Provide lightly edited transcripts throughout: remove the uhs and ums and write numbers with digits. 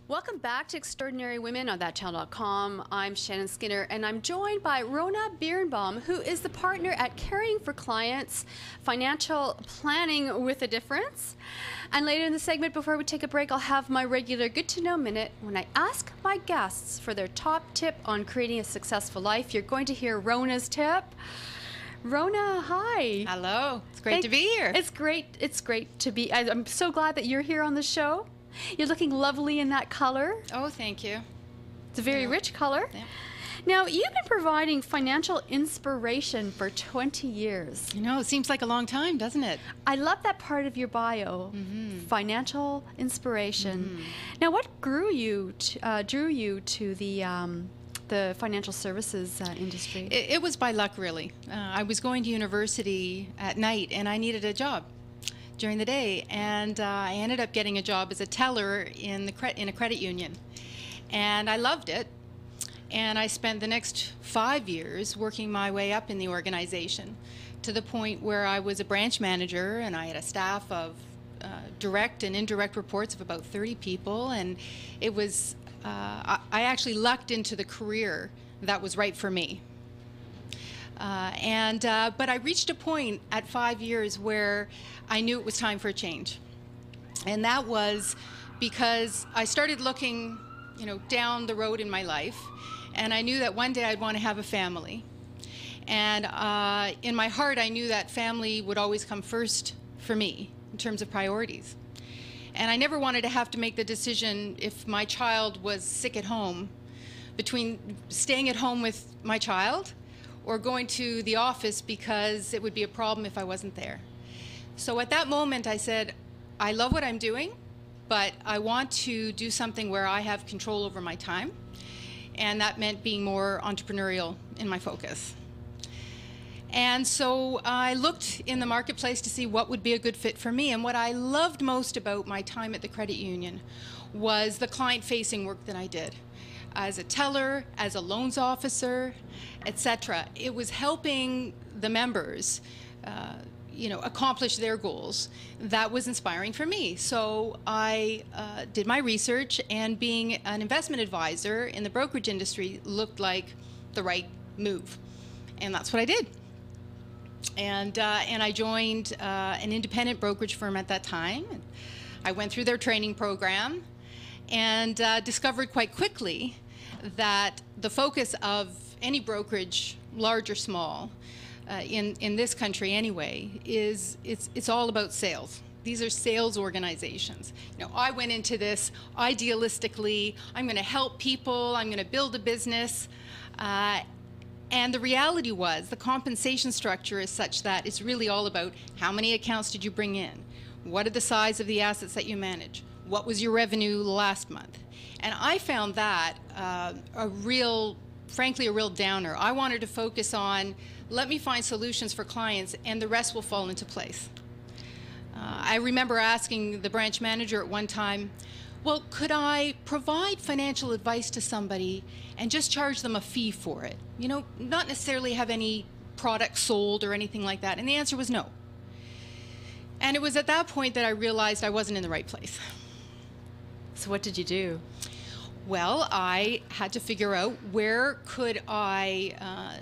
Welcome back to Extraordinary Women on thatchannel.com. I'm Shannon Skinner, and I'm joined by Rona Birenbaum, who is the partner at Caring for Clients, Financial Planning with a Difference. And later in the segment, before we take a break, I'll have my regular Good to Know Minute when I ask my guests for their top tip on creating a successful life. You're going to hear Rona's tip. Rona, hi. Hello. It's great to be here. It's great to be. I'm so glad that you're here on the show. You're looking lovely in that color. Oh, thank you. It's a very rich color. Yeah. Now, you've been providing financial inspiration for 20 years. You know, it seems like a long time, doesn't it? I love that part of your bio, financial inspiration. Now, what drew you to the financial services industry? It was by luck, really. I was going to university at night, and I needed a job during the day, and I ended up getting a job as a teller in a credit union, and I loved it. And I spent the next 5 years working my way up in the organization to the point where I was a branch manager, and I had a staff of direct and indirect reports of about 30 people, and it was I actually lucked into the career that was right for me. But I reached a point at 5 years where I knew it was time for a change. And that was because I started looking, down the road in my life, and I knew that one day I'd want to have a family. And in my heart, I knew that family would always come first for me in terms of priorities. And I never wanted to have to make the decision if my child was sick at home between staying at home with my child or going to the office because it would be a problem if I wasn't there. So at that moment I said, I love what I'm doing, but I want to do something where I have control over my time. And that meant being more entrepreneurial in my focus. And so I looked in the marketplace to see what would be a good fit for me. And what I loved most about my time at the credit union was the client-facing work that I did. As a teller, as a loans officer, etc. It was helping the members accomplish their goals. That was inspiring for me. So I did my research, and being an investment advisor in the brokerage industry looked like the right move. And that's what I did. And I joined an independent brokerage firm at that time. And I went through their training program and discovered quite quickly that the focus of any brokerage, large or small, in this country anyway, is it's all about sales. These are sales organizations. I went into this idealistically. I'm going to help people. I'm going to build a business. And the reality was the compensation structure is such that it's really all about how many accounts did you bring in? What are the size of the assets that you manage? What was your revenue last month? And I found that frankly, a real downer. I wanted to focus on, let me find solutions for clients, and the rest will fall into place. I remember asking the branch manager at one time, well, could I provide financial advice to somebody and just charge them a fee for it? Not necessarily have any products sold or anything like that. And the answer was no. And it was at that point that I realized I wasn't in the right place. So what did you do? Well, I had to figure out where could I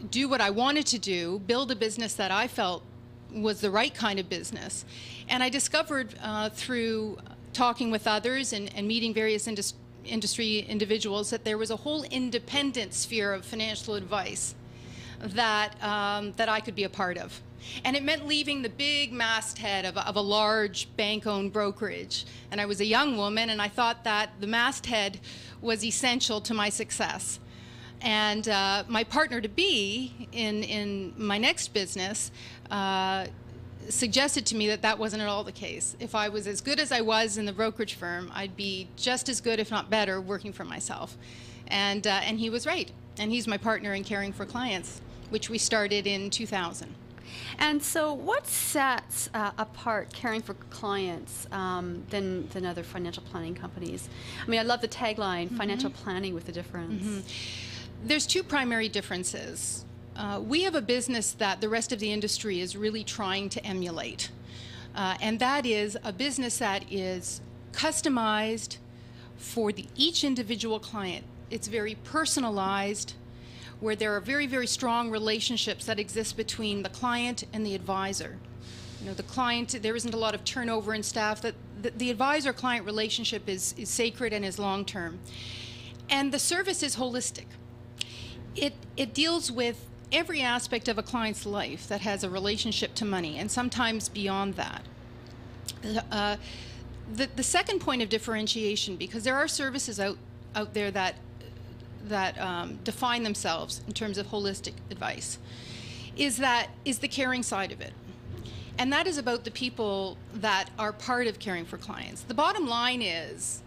do what I wanted to do, build a business that I felt was the right kind of business. And I discovered through talking with others and meeting various industry individuals that there was a whole independent sphere of financial advice that I could be a part of. And it meant leaving the big masthead of a large bank-owned brokerage. And I was a young woman, and I thought that the masthead was essential to my success. And my partner-to-be in my next business suggested to me that that wasn't at all the case. If I was as good as I was in the brokerage firm, I'd be just as good, if not better, working for myself. And he was right. And he's my partner in Caring for Clients, which we started in 2000. And so what sets apart Caring for Clients than other financial planning companies? I mean, I love the tagline, financial planning with a difference. There's two primary differences. We have a business that the rest of the industry is really trying to emulate. And that is a business that is customized for each individual client. It's very personalized, where there are very, very strong relationships that exist between the client and the advisor. You know, the client, there isn't a lot of turnover in staff. That the advisor-client relationship is sacred and is long-term. And the service is holistic. It deals with every aspect of a client's life that has a relationship to money, and sometimes beyond that. The second point of differentiation, because there are services out there that define themselves in terms of holistic advice, is the caring side of it. And that is about the people that are part of caring for clients. The bottom line is,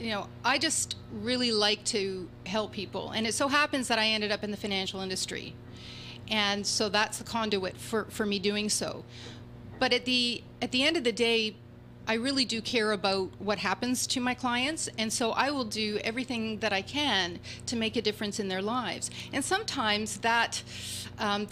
you know, I just really like to help people. And it so happens that I ended up in the financial industry. And so that's the conduit for me doing so. But at the end of the day, I really do care about what happens to my clients, and so I will do everything that I can to make a difference in their lives. And sometimes that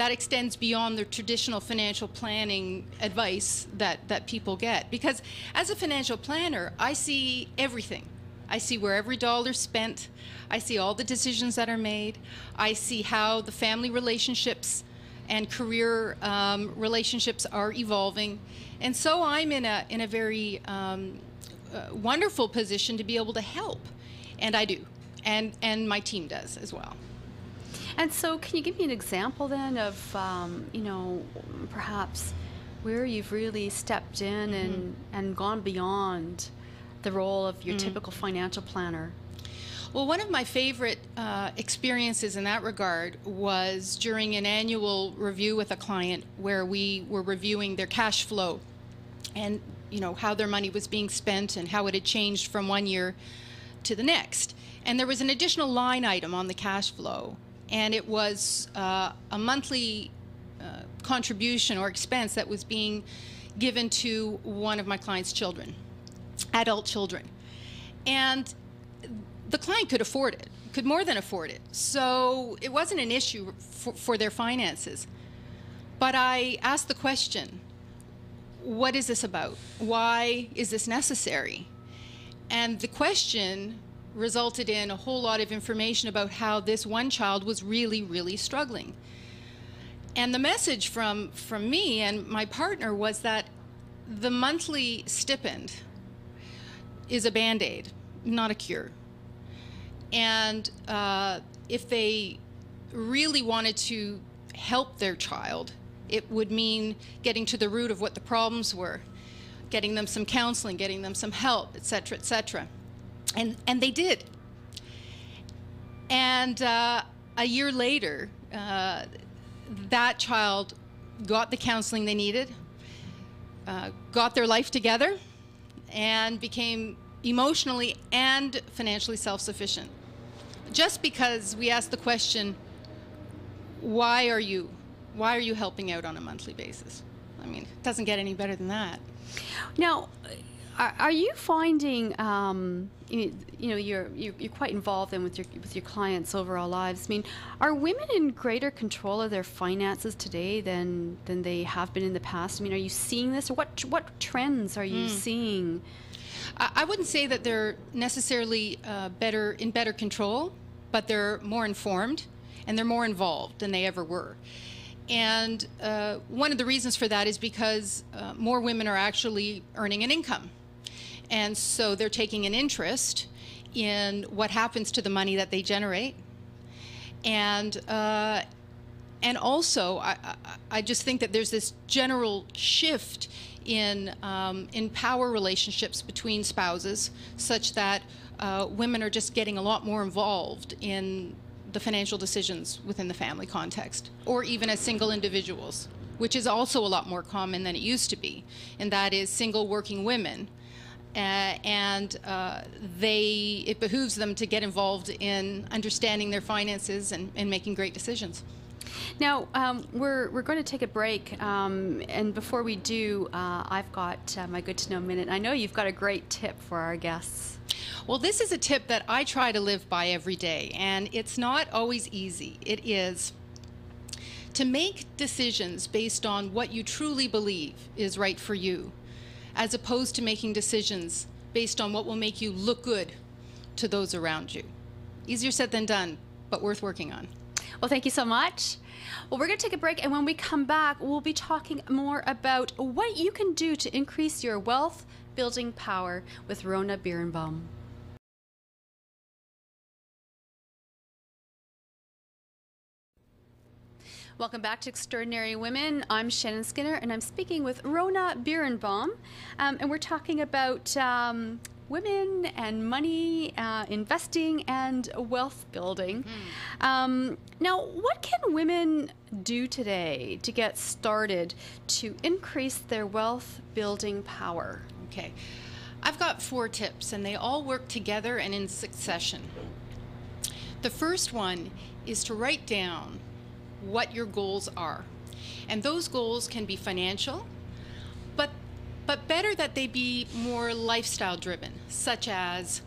extends beyond the traditional financial planning advice that people get. Because as a financial planner, I see everything. I see where every dollar's spent. I see all the decisions that are made. I see how the family relationships and career relationships are evolving. And so I'm in a very wonderful position to be able to help. And I do. And my team does as well. And so can you give me an example then of, you know, perhaps where you've really stepped in and gone beyond the role of your typical financial planner? Well, one of my favorite experiences in that regard was during an annual review with a client where we were reviewing their cash flow and, you know, how their money was being spent and how it had changed from one year to the next. And there was an additional line item on the cash flow, and it was a monthly contribution or expense that was being given to one of my client's children, adult children. And the client could afford it, could more than afford it. So it wasn't an issue for their finances. But I asked the question, what is this about? Why is this necessary? And the question resulted in a whole lot of information about how this one child was really, really struggling. And the message from me and my partner was that the monthly stipend is a Band-Aid, not a cure. And if they really wanted to help their child, it would mean getting to the root of what the problems were, getting them some counseling, getting them some help, et cetera, et cetera. And they did. And a year later, that child got the counseling they needed, got their life together, and became emotionally and financially self-sufficient. Just because we asked the question, why are you helping out on a monthly basis? I mean, it doesn't get any better than that. Now, are you finding, you know, you're quite involved then with your clients' overall lives? I mean, are women in greater control of their finances today than they have been in the past? I mean, are you seeing this? Or what trends are you seeing? I wouldn't say that they're necessarily in better control, but they're more informed and they're more involved than they ever were. And one of the reasons for that is because more women are actually earning an income. And so they're taking an interest in what happens to the money that they generate. And also, I just think that there's this general shift in power relationships between spouses, such that women are just getting a lot more involved in the financial decisions within the family context, or even as single individuals, which is also a lot more common than it used to be, and that is single working women. It behooves them to get involved in understanding their finances and making great decisions. Now, we're going to take a break, and before we do, I've got my Good to Know Minute. I know you've got a great tip for our guests. Well, this is a tip that I try to live by every day, and it's not always easy. It is to make decisions based on what you truly believe is right for you, as opposed to making decisions based on what will make you look good to those around you. Easier said than done, but worth working on. Well, thank you so much. Well, we're going to take a break, and when we come back, we'll be talking more about what you can do to increase your wealth building power with Rona Birenbaum. Welcome back to Extraordinary Women. I'm Shannon Skinner, and I'm speaking with Rona Birenbaum, and we're talking about women and money, investing, and wealth building. Now, what can women do today to get started to increase their wealth building power? Okay, I've got 4 tips, and they all work together and in succession. The first one is to write down what your goals are. And those goals can be financial, but better that they be more lifestyle driven, such as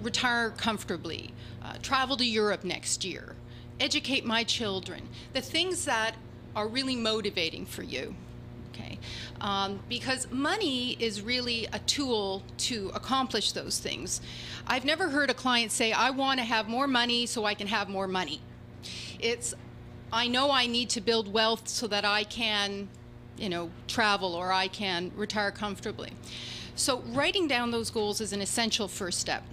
retire comfortably, travel to Europe next year, educate my children, the things that are really motivating for you. Okay, because money is really a tool to accomplish those things. I've never heard a client say, I want to have more money so I can have more money. It's, I know I need to build wealth so that I can, travel, or I can retire comfortably. So writing down those goals is an essential first step.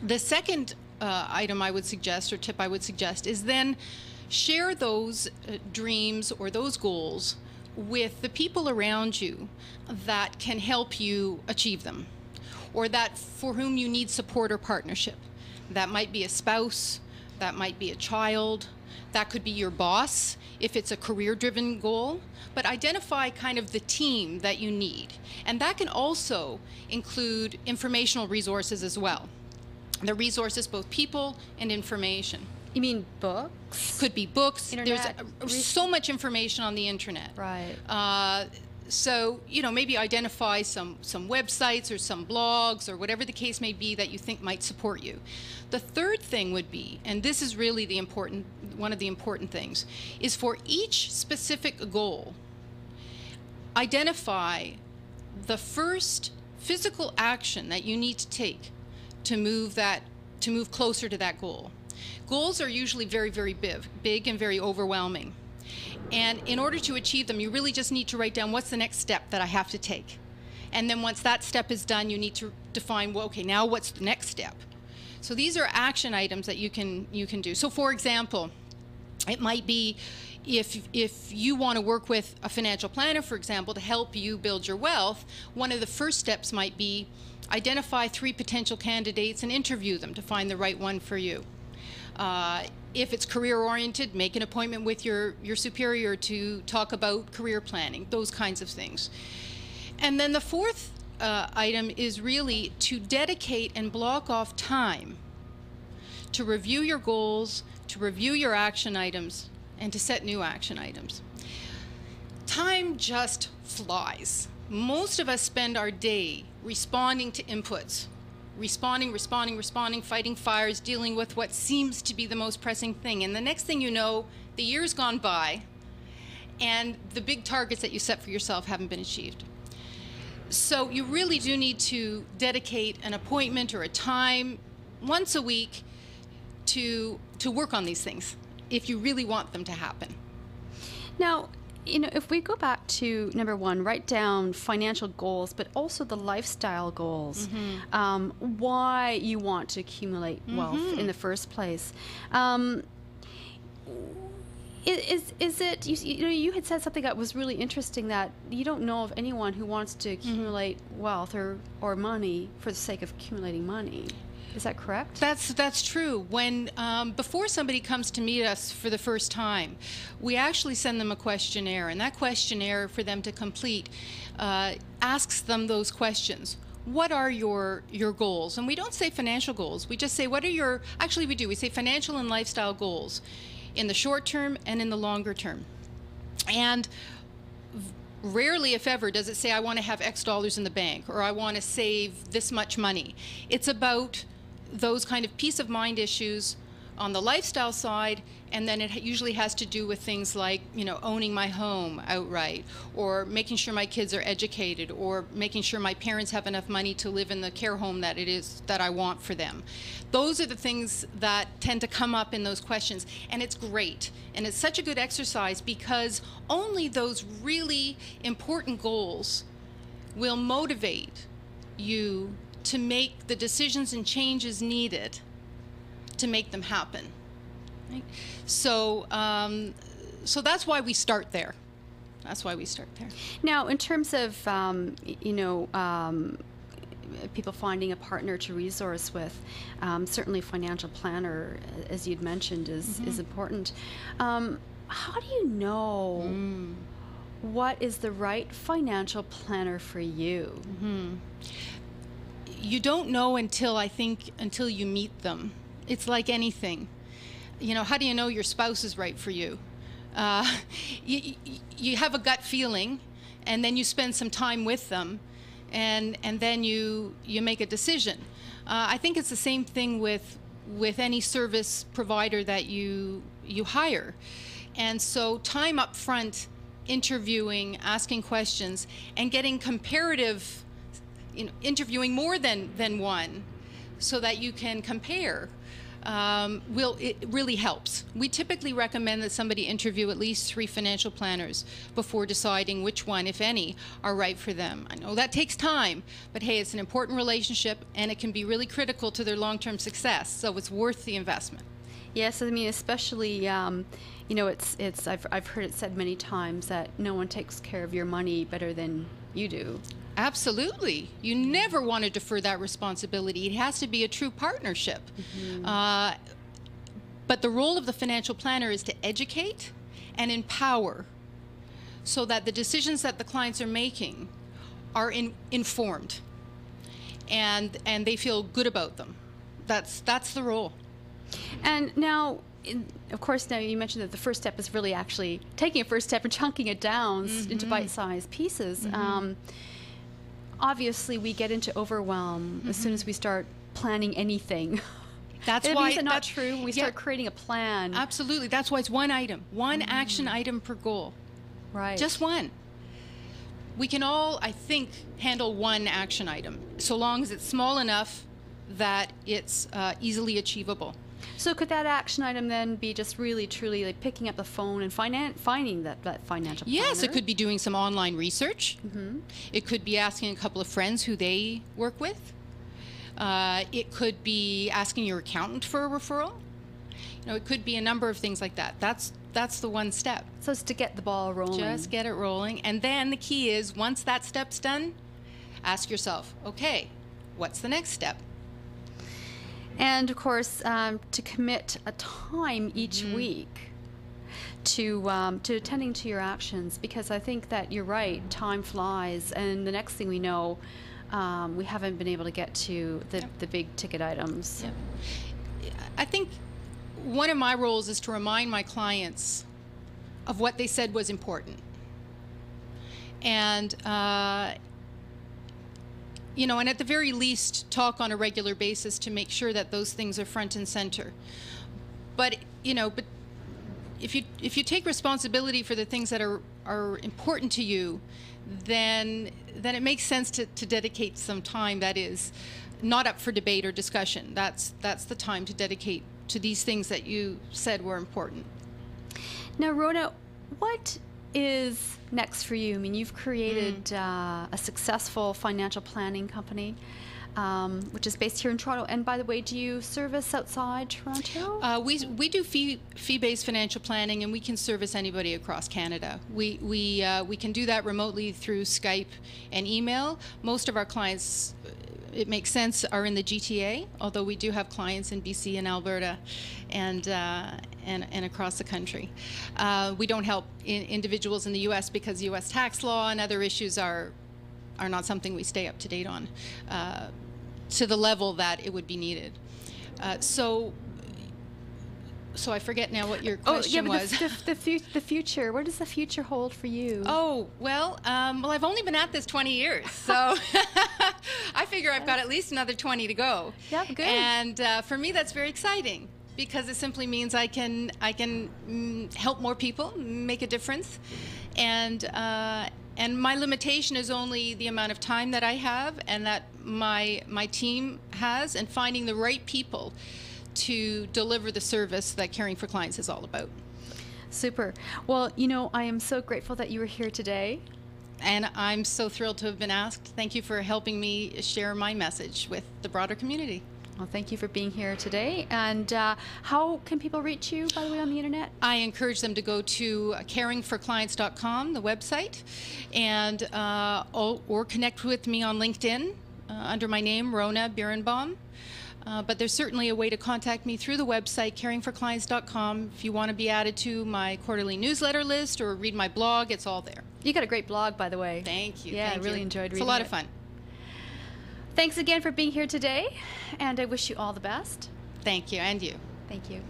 The second item I would suggest, or tip I would suggest, is then share those dreams or those goals with the people around you that can help you achieve them, or that for whom you need support or partnership. That might be a spouse, that might be a child, that could be your boss if it's a career-driven goal, but identify kind of the team that you need. And that can also include informational resources as well. The resources, both people and information. You mean books? Could be books. Internet. There's so much information on the internet. Right. So, maybe identify some websites or some blogs or whatever the case may be that you think might support you. The third thing would be, and this is really one of the important things, is for each specific goal, identify the first physical action that you need to take to move closer to that goal. Goals are usually very, very big and very overwhelming. And in order to achieve them, you really just need to write down what's the next step that I have to take. And then once that step is done, you need to define, well, okay, now what's the next step? So these are action items that you can do. So for example, it might be if you want to work with a financial planner, for example, to help you build your wealth, one of the first steps might be identify 3 potential candidates and interview them to find the right one for you. If it's career-oriented, make an appointment with your superior to talk about career planning, those kinds of things. And then the fourth item is really to dedicate and block off time to review your goals, to review your action items, and to set new action items. Time just flies. Most of us spend our day responding to inputs. Responding, fighting fires, dealing with what seems to be the most pressing thing. And the next thing you know, the year's gone by, and the big targets that you set for yourself haven't been achieved. So you really do need to dedicate an appointment or a time once a week to work on these things if you really want them to happen. Now, if we go back to number 1, write down financial goals, but also the lifestyle goals, why you want to accumulate wealth in the first place. Is it, you had said something that was really interesting, that you don't know of anyone who wants to accumulate wealth or money for the sake of accumulating money. Is that correct? That's true. When before somebody comes to meet us for the first time, we actually send them a questionnaire, and that questionnaire for them to complete asks them those questions. What are your goals? And we don't say financial goals. We just say, what are your, actually we do, we say financial and lifestyle goals in the short term and in the longer term. And rarely, if ever, does it say, I want to have X dollars in the bank, or I want to save this much money. It's about those kind of peace of mind issues, on the lifestyle side, and then it usually has to do with things like, you know, owning my home outright, or making sure my kids are educated, or making sure my parents have enough money to live in the care home that it is that I want for them. Those are the things that tend to come up in those questions, and it's great. And it's such a good exercise because only those really important goals will motivate you to make the decisions and changes needed to make them happen. Right? So, so that's why we start there. That's why we start there. Now, in terms of, you know, people finding a partner to resource with, certainly financial planner, as you'd mentioned, is important. How do you know what is the right financial planner for you? You don't know until you meet them. It's like anything. You know, how do you know your spouse is right for you? You have a gut feeling, and then you spend some time with them, and then you make a decision. I think it's the same thing with any service provider that you hire. And so time up front, interviewing, asking questions, and getting comparative, you know, interviewing more than one so that you can compare, it really helps. We typically recommend that somebody interview at least 3 financial planners before deciding which one, if any, are right for them. I know that takes time, but hey, it's an important relationship, and it can be really critical to their long-term success, so it's worth the investment. Yes, I mean, especially, you know, I've heard it said many times that no one takes care of your money better than you do. Absolutely. You never want to defer that responsibility. It has to be a true partnership. But the role of the financial planner is to educate and empower so that the decisions that the clients are making are informed and they feel good about them. That's the role. And now, of course, now you mentioned that the first step is really actually taking a first step and chunking it down into bite-sized pieces. Obviously, we get into overwhelm as soon as we start planning anything. That's why why it's not true. We start creating a plan. Absolutely. That's why it's one item, one action item per goal. Right. Just one. We can all, I think, handle one action item, so long as it's small enough that it's easily achievable. So could that action item then be just really, truly like picking up the phone and finding that financial planner? Yes, it could be doing some online research. It could be asking a couple of friends who they work with. It could be asking your accountant for a referral. You know, it could be a number of things like that. That's the one step. So it's to get the ball rolling. Just get it rolling. And then the key is, once that step's done, ask yourself, okay, what's the next step? And of course, to commit a time each week to attending to your actions, because I think that you're right, time flies, and the next thing we know, we haven't been able to get to the big ticket items. I think one of my roles is to remind my clients of what they said was important. And you know, and at the very least, talk on a regular basis to make sure that those things are front and center. But you know, if you take responsibility for the things that are important to you, then it makes sense to dedicate some time that is not up for debate or discussion. That's the time to dedicate to these things that you said were important. Now, Rona, what is next for you? I mean, you've created a successful financial planning company, which is based here in Toronto. And by the way, do you service outside Toronto? We do fee-based financial planning, and we can service anybody across Canada. We can do that remotely through Skype and email. Most of our clients, it makes sense, are in the GTA, although we do have clients in BC and Alberta and across the country. We don't help individuals in the U.S. because U.S. tax law and other issues are not something we stay up to date on to the level that it would be needed. So I forget now what your question was. The future. What does the future hold for you? Oh, well, I've only been at this 20 years, so I figure I've got at least another 20 to go. Yeah, good. And for me, that's very exciting. because it simply means I can help more people, make a difference, and my limitation is only the amount of time that I have and that my team has, and finding the right people to deliver the service that Caring for Clients is all about. Super. Well, you know, I am so grateful that you were here today. And I'm so thrilled to have been asked. Thank you for helping me share my message with the broader community. Well, thank you for being here today. And how can people reach you, by the way, on the internet? I encourage them to go to caringforclients.com, the website, and or connect with me on LinkedIn under my name, Rona Birenbaum. But there's certainly a way to contact me through the website, caringforclients.com. If you want to be added to my quarterly newsletter list or read my blog, it's all there. You got a great blog, by the way. Thank you. Yeah, Thank I really you. enjoyed reading it. It's a lot of fun. Thanks again for being here today, and I wish you all the best. Thank you, and you. Thank you.